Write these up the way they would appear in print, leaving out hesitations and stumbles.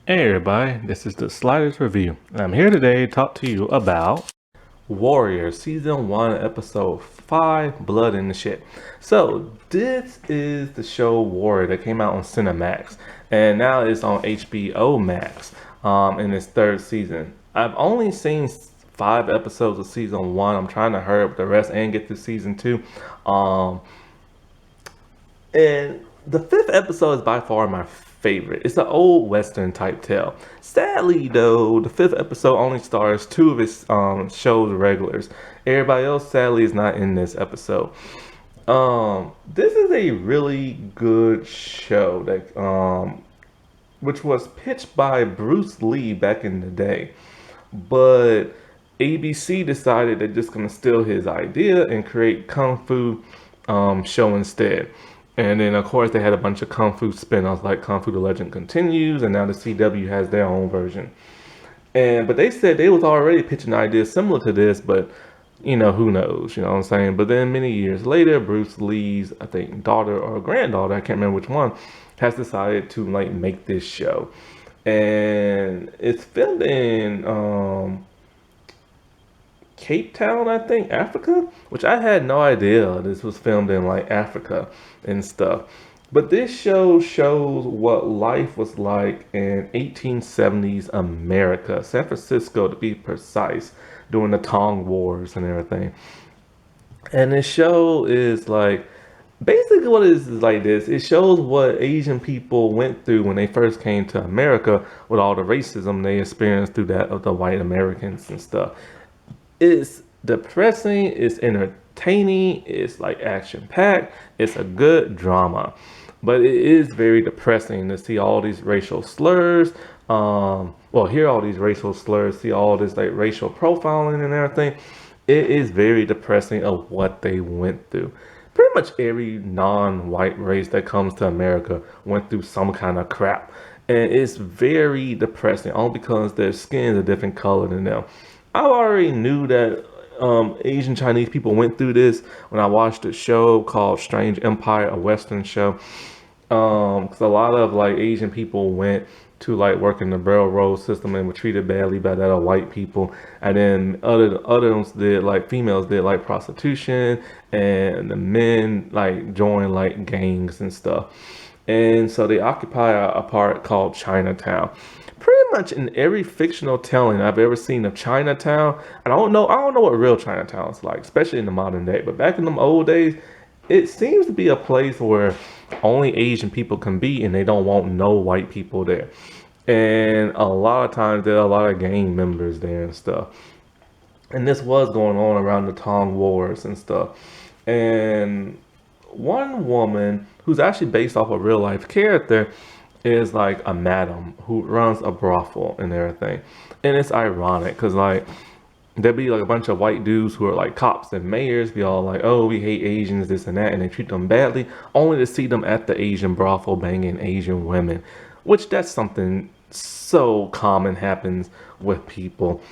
Hey everybody, this is the Sliders Review. I'm here today to talk to you about Warrior Season 1, Episode 5, Blood in the Shit. So, this is the show Warrior that came out on Cinemax, and now it's on HBO Max in its third season. I've only seen 5 episodes of Season 1. I'm trying to hurry up the rest and get to Season 2. Um, and the fifth episode is by far my favorite. It's an old Western type tale. Sadly, though, the fifth episode only stars two of its show's regulars. Everybody else, sadly, is not in this episode. This is a really good show that which was pitched by Bruce Lee back in the day, but ABC decided they're just gonna steal his idea and create kung fu show instead. And then, of course, they had a bunch of Kung Fu spin-offs like Kung Fu The Legend Continues, and now the CW has their own version. But they said they was already pitching ideas similar to this, but who knows, you know what I'm saying? But then many years later, Bruce Lee's, I think, daughter or granddaughter, I can't remember which one, has decided to like make this show. And it's filmed in Cape Town, I think, Africa, which I had no idea this was filmed in like Africa and stuff. But this show shows what life was like in 1870s America, San Francisco to be precise, during the Tong Wars and everything. And this show is like basically what it is like this. It shows what Asian people went through when they first came to America with all the racism they experienced through that of the white Americans and stuff. It's depressing, it's entertaining, it's like action packed, it's a good drama. But it is very depressing to see all these racial slurs. Hear all these racial slurs, see all this like racial profiling and everything. It is very depressing of what they went through. Pretty much every non-white race that comes to America went through some kind of crap. And it's very depressing, all because their skin is a different color than them. I already knew that Asian Chinese people went through this when I watched a show called Strange Empire, a Western show. Because a lot of like Asian people went to like work in the railroad system and were treated badly by that of white people, and then others did like females did like prostitution, and the men like joined like gangs and stuff. And so they occupy a part called Chinatown. Pretty much in every fictional telling I've ever seen of Chinatown, I don't know what real Chinatown is like, especially in the modern day. But back in them old days, it seems to be a place where only Asian people can be, and they don't want no white people there. And a lot of times there are a lot of gang members there and stuff. And this was going on around the Tong Wars and stuff. And one woman who's actually based off a real life character is like a madam who runs a brothel and everything. And it's ironic because like there'd be like a bunch of white dudes who are like cops and mayors be all like, oh, we hate Asians, this and that, and they treat them badly, only to see them at the Asian brothel banging Asian women, which that's something so common happens with people.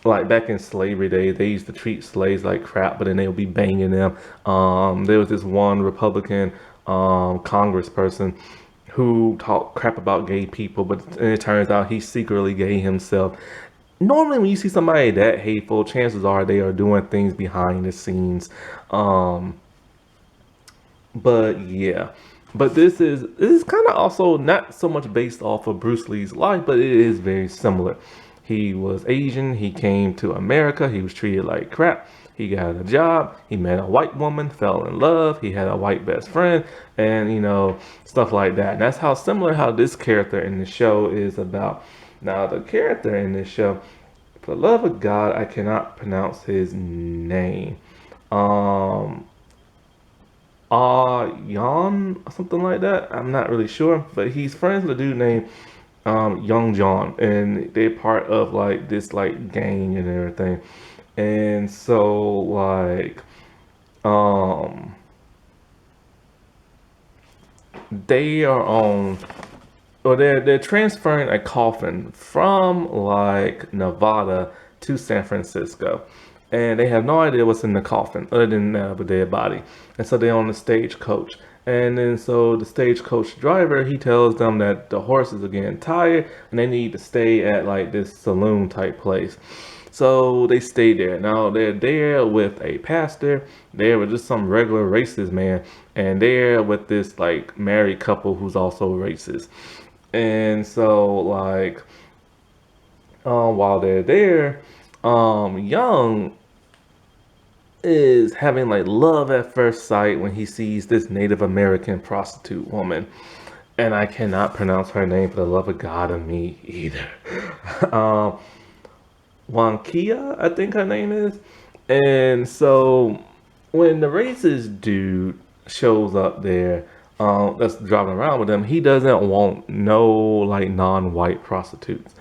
Like back in slavery days, they used to treat slaves like crap, but then they would be banging them. There was this one Republican congressperson who talked crap about gay people, but it turns out he's secretly gay himself. Normally, when you see somebody that hateful, chances are they are doing things behind the scenes. But yeah, but this is kind of also not so much based off of Bruce Lee's life, but it is very similar. He was Asian. He came to America. He was treated like crap. He got a job. He met a white woman, fell in love. He had a white best friend, and stuff like that. And that's how similar how this character in the show is about. Now, the character in this show, for the love of God, I cannot pronounce his name. Yan, something like that. I'm not really sure, but he's friends with a dude named Young John, and they're part of like this like gang and everything. And so like um they are on or they're transferring a coffin from like Nevada to San Francisco, and they have no idea what's in the coffin other than the dead body. And so they're on the stagecoach, And then so the stagecoach driver, he tells them that the horses are getting tired and they need to stay at like this saloon type place. So they stay there. Now they're there with a pastor. They're with just some regular racist man, and they're with this like married couple who's also racist. And so like while they're there, Young is having like love at first sight when he sees this Native American prostitute woman. And I cannot pronounce her name for the love of God and me either. um, Wankia, I think her name is. And so when the racist dude shows up there, that's driving around with them, he doesn't want no like non-white prostitutes.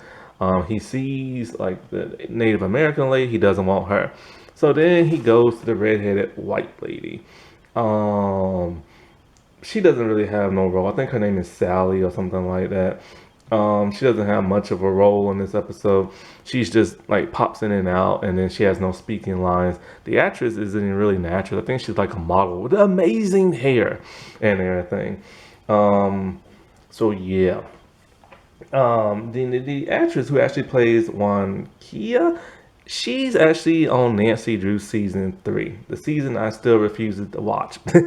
He sees like the Native American lady, he doesn't want her. So then he goes to the redheaded white lady. Um, she doesn't really have no role. I think her name is Sally or something like that. She doesn't have much of a role in this episode. She's just like pops in and out, and then she has no speaking lines. The actress isn't really natural. I think she's like a model with amazing hair and everything. Um, so yeah. The actress who actually plays Juan Kia, she's actually on Nancy Drew season 3, the season I still refuses to watch, and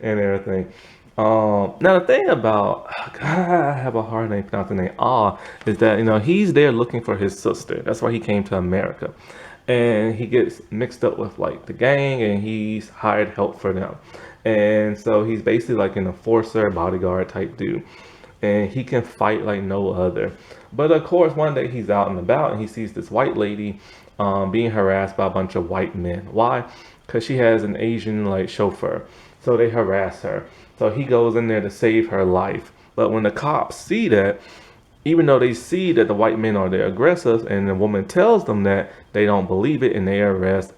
everything. Now the thing about God, I have a hard name pronouncing the name Ah is that he's there looking for his sister. That's why he came to America, and he gets mixed up with like the gang, and he's hired help for them, and so he's basically like an enforcer, bodyguard type dude, and he can fight like no other. But of course, one day he's out and about and he sees this white lady being harassed by a bunch of white men. Why? Because she has an Asian like chauffeur. So they harass her. So he goes in there to save her life. But when the cops see that, even though they see that the white men are the aggressors and the woman tells them that, they don't believe it and they arrest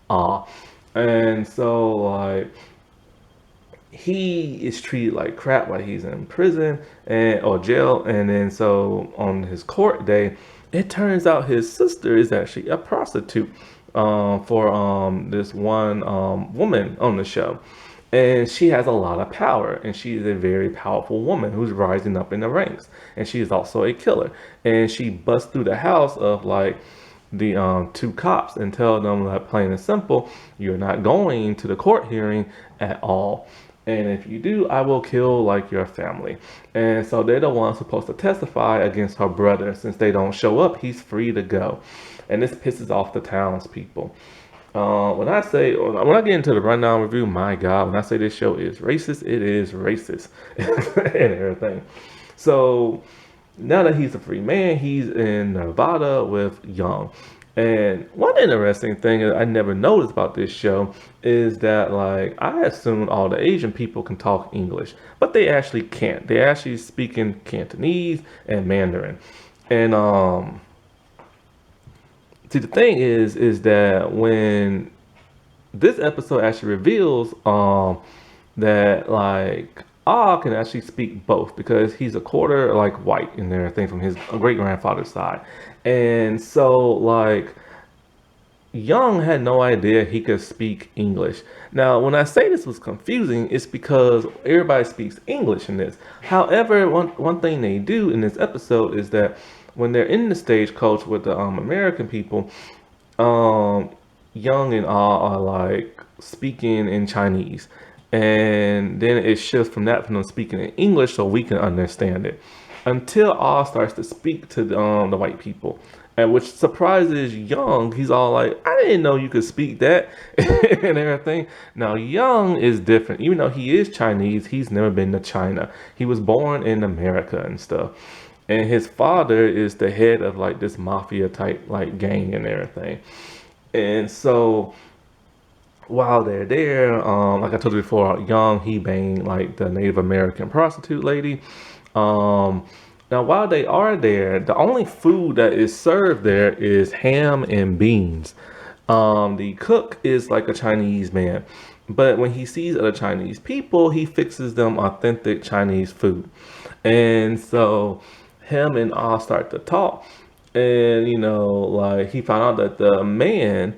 Ah. And so like he is treated like crap while he's in prison and or jail, and then so on his court day it turns out his sister is actually a prostitute for this one woman on the show, and she has a lot of power and she is a very powerful woman who's rising up in the ranks, and she is also a killer, and she busts through the house of like the two cops and tell them that plain and simple, you're not going to the court hearing at all. And if you do, I will kill like your family. And so they're the ones supposed to testify against her brother. Since they don't show up, he's free to go. And this pisses off the townspeople. When I get into the rundown review, my God, when I say this show is racist, it is racist and everything. So now that he's a free man, he's in Nevada with Young. And one interesting thing that I never noticed about this show is that, like, I assumed all the Asian people can talk English, but they actually can't. They actually speak in Cantonese and Mandarin. And see, the thing is that when this episode actually reveals that like Ah can actually speak both because he's a quarter like white and everything from his great grandfather's side. And so like Young had no idea he could speak English. Now, when I say this was confusing, it's because everybody speaks English in this. However, one thing they do in this episode is that when they're in the stagecoach with the American people, um, Young and Ah are like speaking in Chinese, and then it shifts from them speaking in English so we can understand it. Until Ah starts to speak to the white people, and which surprises Young. He's all like, "I didn't know you could speak that," and everything. Now Young is different, even though he is Chinese. He's never been to China. He was born in America and stuff, and his father is the head of like this mafia type like gang and everything. And so while they're there, like I told you before, Young he banged like the Native American prostitute lady. Um, Now while they are there, the only food that is served there is ham and beans. The cook is like a Chinese man, but when he sees other Chinese people, he fixes them authentic Chinese food. And so him and all start to talk, and like he found out that the man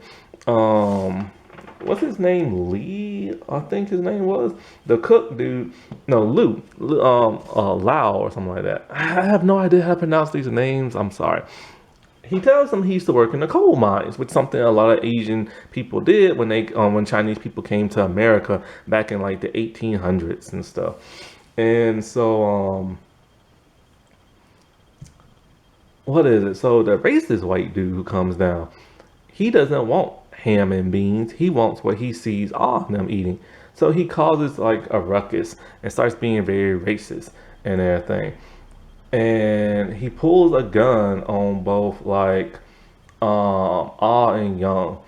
um what's his name? Lee, I think his name was the cook dude. No, Lao or something like that. I have no idea how to pronounce these names. I'm sorry. He tells him he used to work in the coal mines, which is something a lot of Asian people did when Chinese people came to America back in like the 1800s and stuff. And so what is it? So the racist white dude who comes down, he doesn't want ham and beans. He wants what he sees all of them eating. So he causes like a ruckus and starts being very racist and everything. And he pulls a gun on both like Ah and Young.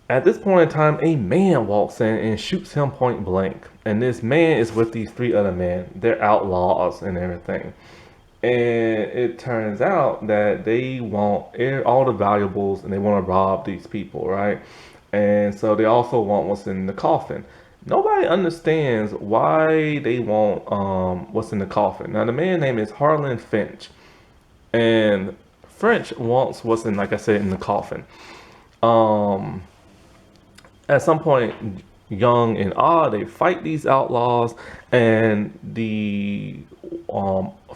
At this point in time, a man walks in and shoots him point blank. And this man is with these three other men. They're outlaws and everything. And it turns out that they want all the valuables and they want to rob these people, right? And so they also want what's in the coffin. Nobody understands why they want what's in the coffin. Now the man's name is Harlan Finch, and French wants what's in, like I said, in the coffin. Um, at some point, Young and Ah they fight these outlaws, and the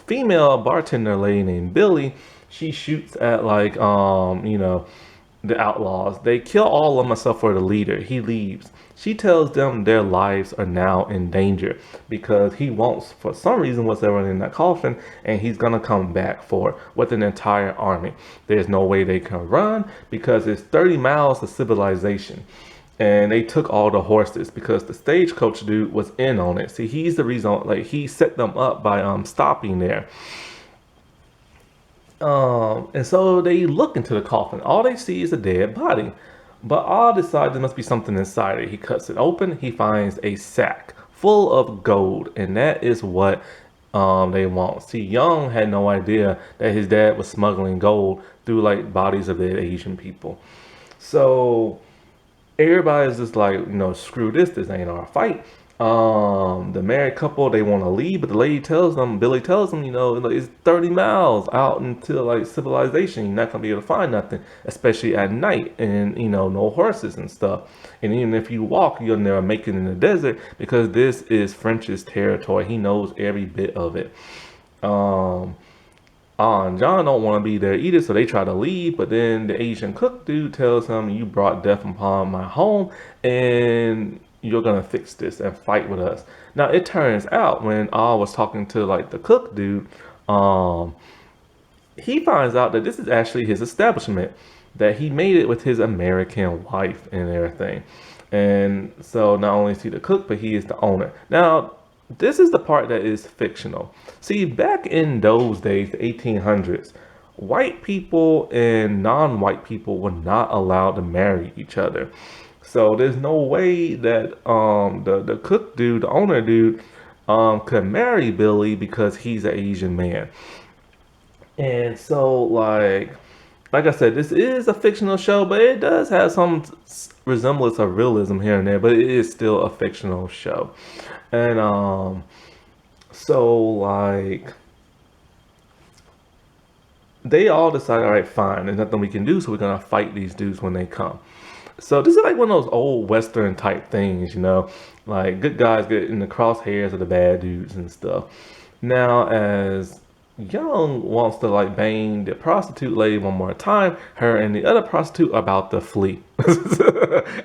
female bartender lady named Billy, she shoots at like the outlaws. They kill all of them except for the leader. He leaves. She tells them their lives are now in danger because he wants, for some reason, what's ever in that coffin, and he's gonna come back for it with an entire army. There's no way they can run because it's 30 miles to civilization. And they took all the horses because the stagecoach dude was in on it. See, he's the reason, like he set them up by stopping there. And so they look into the coffin. All they see is a dead body. But all decides there must be something inside it. He cuts it open. He finds a sack full of gold, and that is what they want. See, Young had no idea that his dad was smuggling gold through like bodies of the Asian people. So everybody's just like, screw this. This ain't our fight. The married couple, they want to leave, but the lady tells them, Billy tells them, like, it's 30 miles out into like civilization. You're not gonna be able to find nothing, especially at night, and no horses and stuff. And even if you walk, you'll never make it in the desert because this is French's territory. He knows every bit of it. Um, and John don't want to be there either, so they try to leave. But then the Asian cook dude tells him, "You brought death upon my home, and you're gonna fix this and fight with us." Now it turns out when I was talking to like the cook dude, um, he finds out that this is actually his establishment, that he made it with his American wife and everything. And so not only is he the cook, but he is the owner. Now, this is the part that is fictional. See, back in those days, the 1800s, white people and non-white people were not allowed to marry each other. So there's no way that the cook dude, the owner dude, could marry Billy because he's an Asian man. And so like I said, this is a fictional show, but it does have some resemblance of realism here and there, but it is still a fictional show. And so like they all decide, all right, fine, there's nothing we can do, so we're gonna fight these dudes when they come. So this is like one of those old Western type things, like good guys get in the crosshairs of the bad dudes and stuff. Now, as Young wants to like bang the prostitute lady one more time, her and the other prostitute are about to flee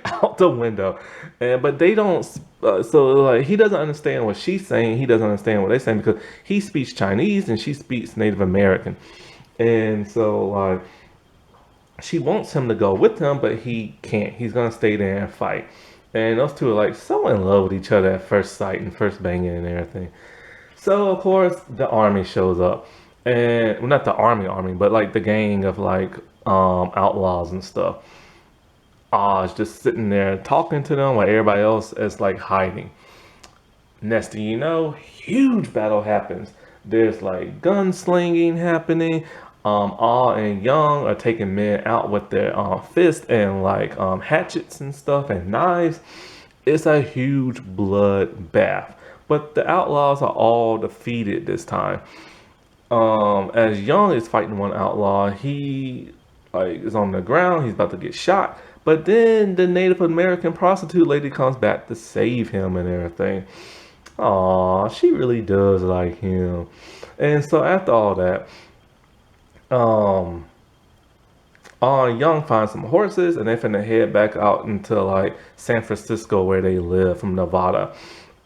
out the window, and but they don't. So like he doesn't understand what she's saying. He doesn't understand what they're saying because he speaks Chinese and she speaks Native American, and so like she wants him to go with him, but he can't. He's gonna stay there and fight. And those two are like so in love with each other at first sight and first banging and everything. So of course the army shows up, and well, not the army, but like the gang of like outlaws and stuff. Oz just sitting there talking to them while everybody else is like hiding. Next thing you know, huge battle happens. There's like gunslinging happening. Ah and Young are taking men out with their fists and like hatchets and stuff and knives. It's a huge blood bath. But the outlaws are all defeated this time. As Young is fighting one outlaw, he like is on the ground. He's about to get shot, But then the Native American prostitute lady comes back to save him and everything. Aw, she really does like him. And so after all that, um, Young finds some horses and they finna head back out into like San Francisco where they live from Nevada.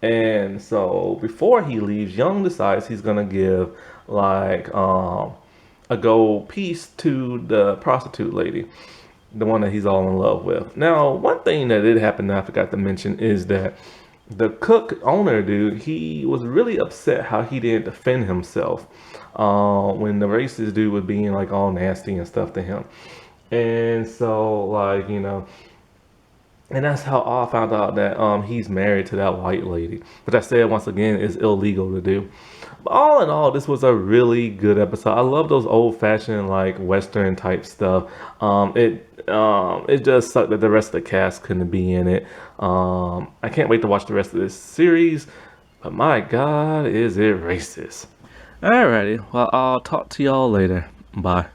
And so before he leaves, Young decides he's gonna give like a gold piece to the prostitute lady, the one that he's all in love with. Now, one thing that did happen that I forgot to mention is that the cook owner dude, he was really upset how he didn't defend himself when the racist dude was being like all nasty and stuff to him. And so, like, and that's how I found out that he's married to that white lady, which I said once again is illegal to do. But all in all, this was a really good episode. I love those old fashioned like Western type stuff. It just sucked that the rest of the cast couldn't be in it. I can't wait to watch the rest of this series. But my God, is it racist? Alrighty, well I'll talk to y'all later. Bye.